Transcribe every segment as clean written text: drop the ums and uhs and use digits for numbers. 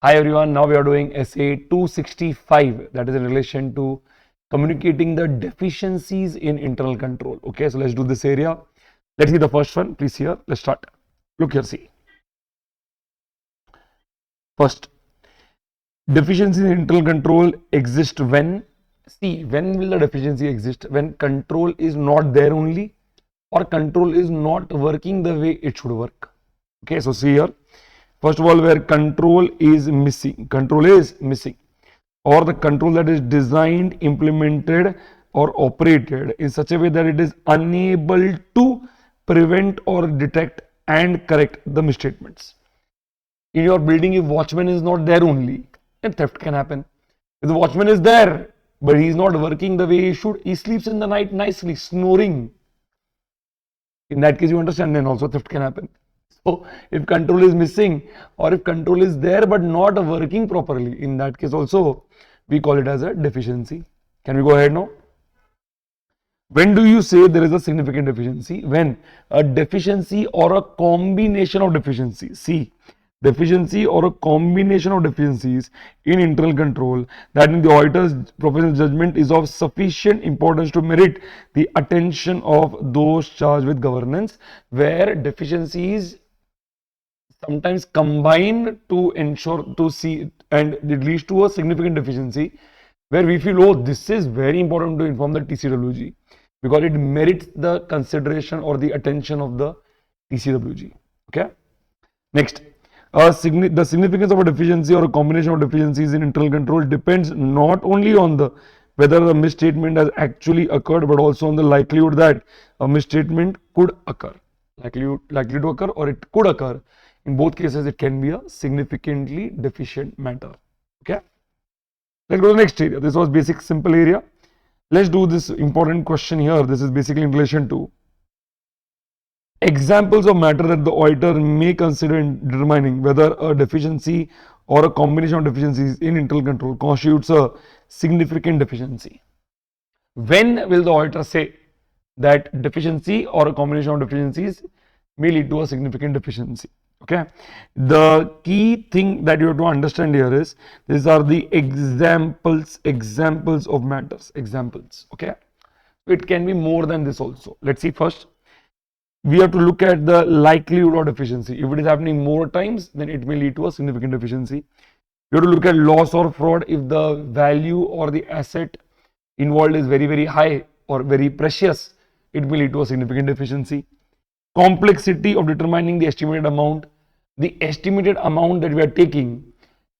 Hi everyone, now we are doing essay 265, that is in relation to communicating the deficiencies in internal control. Okay, so let's do this area. Let's see the first one, please here, let's start. Look here, see. First, deficiencies in internal control exist when, see, when will the deficiency exist? When control is not there only, or control is not working the way it should work. Okay, so see here. First of all, where control is missing, or the control that is designed, implemented, or operated in such a way that it is unable to prevent or detect and correct the misstatements. In your building, if watchman is not there only, then theft can happen. If the watchman is there, but he is not working the way he should, he sleeps in the night nicely, snoring. In that case, you understand, then also theft can happen. So if control is missing, or if control is there but not working properly, in that case also we call it as a deficiency. Can we go ahead now? When do you say there is a significant deficiency? When a deficiency or a combination of deficiencies, see, deficiency or a combination of deficiencies in internal control that in the auditor's professional judgment is of sufficient importance to merit the attention of those charged with governance, where deficiencies sometimes combine to ensure to see, and it leads to a significant deficiency where we feel, oh, this is very important to inform the TCWG because it merits the consideration or the attention of the TCWG. Okay. Next, the significance of a deficiency or a combination of deficiencies in internal control depends not only on the whether the misstatement has actually occurred, but also on the likelihood that a misstatement could occur. Likely to occur, or it could occur. In both cases, it can be a significantly deficient matter. Okay. Let's go to the next area. This was basic simple area. Let's do this important question here. This is basically in relation to examples of matter that the auditor may consider in determining whether a deficiency or a combination of deficiencies in internal control constitutes a significant deficiency. When will the auditor say that deficiency or a combination of deficiencies may lead to a significant deficiency? Okay, the key thing that you have to understand here is these are the examples of matters, examples. Okay, it can be more than this also. Let's see. First, we have to look at the likelihood of deficiency. If it is happening more times, then it may lead to a significant deficiency. You have to look at loss or fraud. If the value or the asset involved is very high or very precious, it may lead to a significant deficiency. Complexity of determining the estimated amount. The estimated amount that we are taking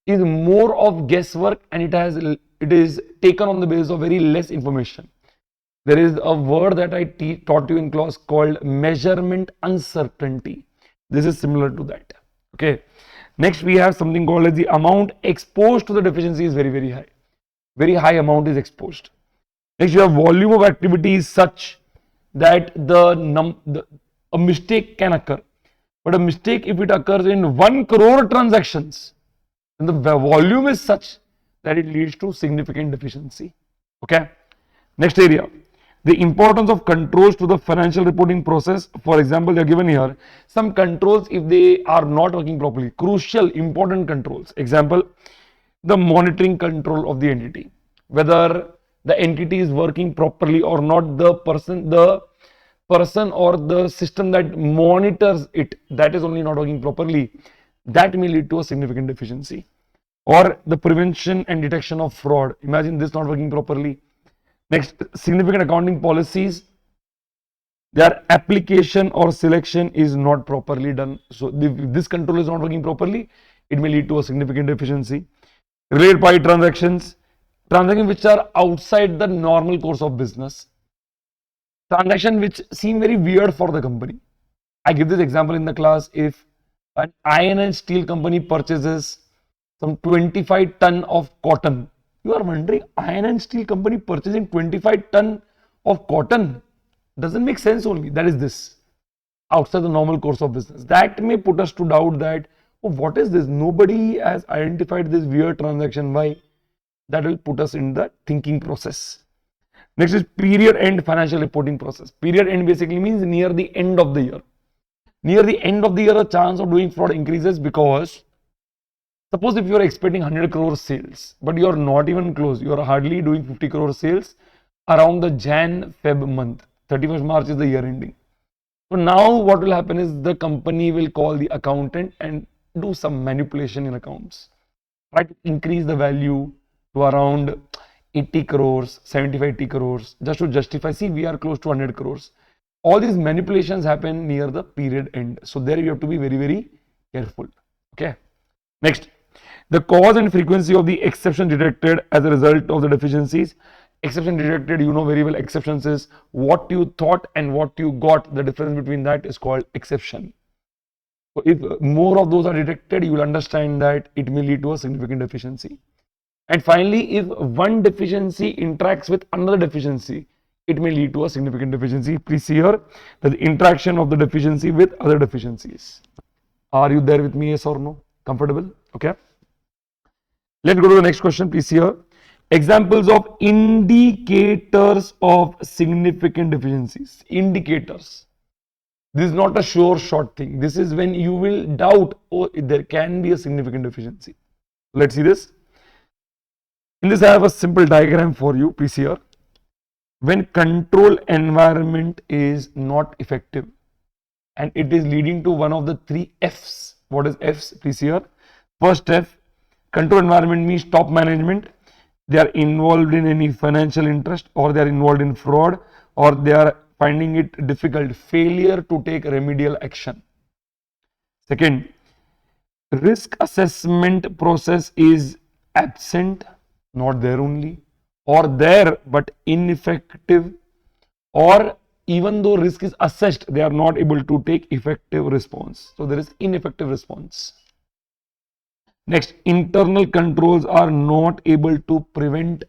is more of guesswork, and it is taken on the basis of very less information. There is a word that I taught you in class called measurement uncertainty. This is similar to that. Okay. Next, we have something called as the amount exposed to the deficiency is very high. Very high amount is exposed. Next, you have volume of activity is such that a mistake can occur. But a mistake, if it occurs in 1 crore transactions, then the volume is such that it leads to significant deficiency. Okay. Next area, the importance of controls to the financial reporting process. For example, they are given here some controls if they are not working properly. Crucial, important controls. Example, the monitoring control of the entity. Whether the entity is working properly or not, the person or the system that monitors it, that is only not working properly, that may lead to a significant deficiency. Or the prevention and detection of fraud. Imagine this not working properly. Next, significant accounting policies, their application or selection is not properly done. So if this control is not working properly, it may lead to a significant deficiency. Related party transactions which are outside the normal course of business. Transaction which seem very weird for the company. I give this example in the class. If an iron and steel company purchases some 25 ton of cotton, you are wondering, iron and steel company purchasing 25 ton of cotton doesn't make sense only. That is this, outside the normal course of business. That may put us to doubt that, oh, what is this? Nobody has identified this weird transaction. Why? That will put us in the thinking process. Next is period end financial reporting process. Period end basically means near the end of the year. Near the end of the year, the chance of doing fraud increases because Suppose if you are expecting 100 crore sales, but you are not even close, you are hardly doing 50 crore sales around the Jan-Feb month. 31st March is the year ending. So now what will happen is the company will call the accountant and do some manipulation in accounts. Try to increase the value to around 80 crores, 75, 80 crores, just to justify, see, we are close to 100 crores. All these manipulations happen near the period end. So there you have to be very, very careful. Okay. Next, the cause and frequency of the exception detected as a result of the deficiencies. Exception detected, you know very well, exceptions is what you thought and what you got. The difference between that is called exception. So if more of those are detected, you will understand that it may lead to a significant deficiency. And finally, if one deficiency interacts with another deficiency, it may lead to a significant deficiency. Please see here that the interaction of the deficiency with other deficiencies. Are you there with me, yes or no? Comfortable? Okay. Let's go to the next question. Please see here. Examples of indicators of significant deficiencies. Indicators. This is not a sure shot thing. This is when you will doubt, oh, there can be a significant deficiency. Let's see this. In this, I have a simple diagram for you. Please see here. When control environment is not effective and it is leading to one of the three F's. What is F's? Please see here. First F, control environment means top management. They are involved in any financial interest, or they are involved in fraud, or they are finding it difficult, failure to take remedial action. Second, risk assessment process is absent, not there only, or there but ineffective, or even though risk is assessed, they are not able to take effective response. So there is ineffective response. Next, internal controls are not able to prevent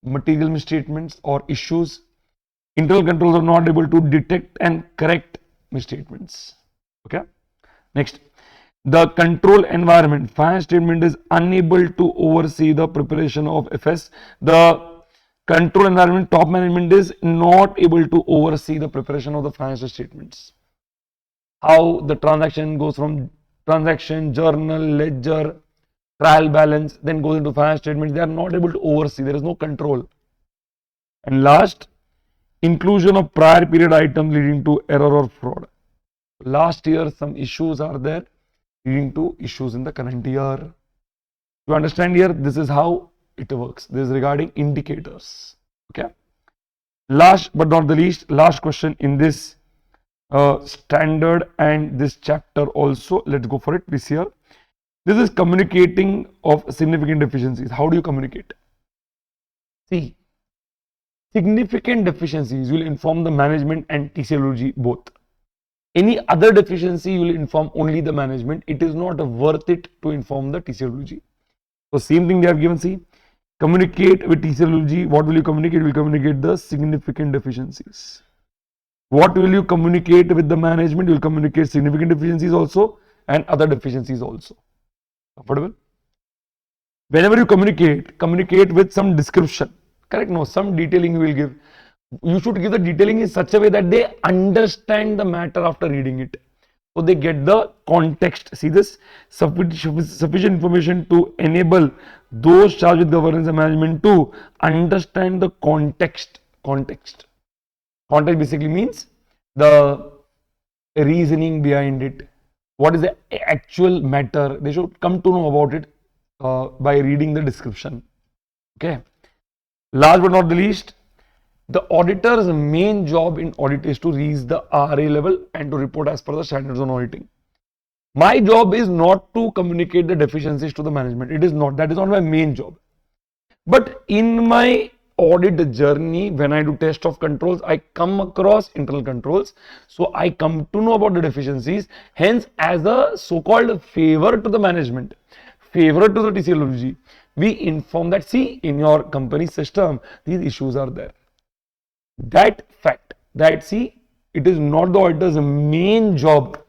material misstatements or issues. Internal controls are not able to detect and correct misstatements. Okay. Next, the control environment, financial statement is unable to oversee the preparation of FS. The control environment, top management is not able to oversee the preparation of the financial statements. How the transaction goes from transaction, journal, ledger, trial balance, then goes into financial statements. They are not able to oversee. There is no control. And last, inclusion of prior period items leading to error or fraud. Last year, some issues are there leading to issues in the current year. You understand here, this is how it works. This is regarding indicators. Okay. Last but not the least, last question in this standard and this chapter also. Let's go for it. Please here. This is communicating of significant deficiencies. How do you communicate? See, significant deficiencies will inform the management and TCLOG both. Any other deficiency will inform only the management. It is not worth it to inform the TCLOG. So same thing they have given. See, communicate with TCLOG. What will you communicate? You will communicate the significant deficiencies. What will you communicate with the management? You will communicate significant deficiencies also and other deficiencies also. Comfortable? Whenever you communicate, communicate with some description. Correct? No, some detailing you will give. You should give the detailing in such a way that they understand the matter after reading it. So they get the context. See this? Sufficient information to enable those charged with governance and management to understand the context. Context basically means the reasoning behind it. What is the actual matter? They should come to know about it by reading the description. Okay. Last but not the least, the auditor's main job in audit is to reach the RA level and to report as per the standards on auditing. My job is not to communicate the deficiencies to the management. It is not. That is not my main job. But in my audit journey, when I do test of controls, I come across internal controls. So I come to know about the deficiencies. Hence, as a so-called favor to the management, favor to the TCLOG, we inform that, see, in your company system, these issues are there. That fact, that see, it is not the auditor's main job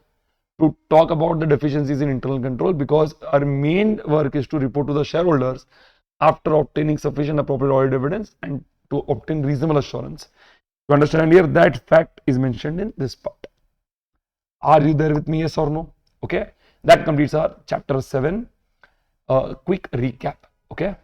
to talk about the deficiencies in internal control, because our main work is to report to the shareholders after obtaining sufficient appropriate audit evidence and to obtain reasonable assurance. You understand here, that fact is mentioned in this part. Are you there with me, yes or no? Okay, that completes our chapter 7. a quick recap. Okay.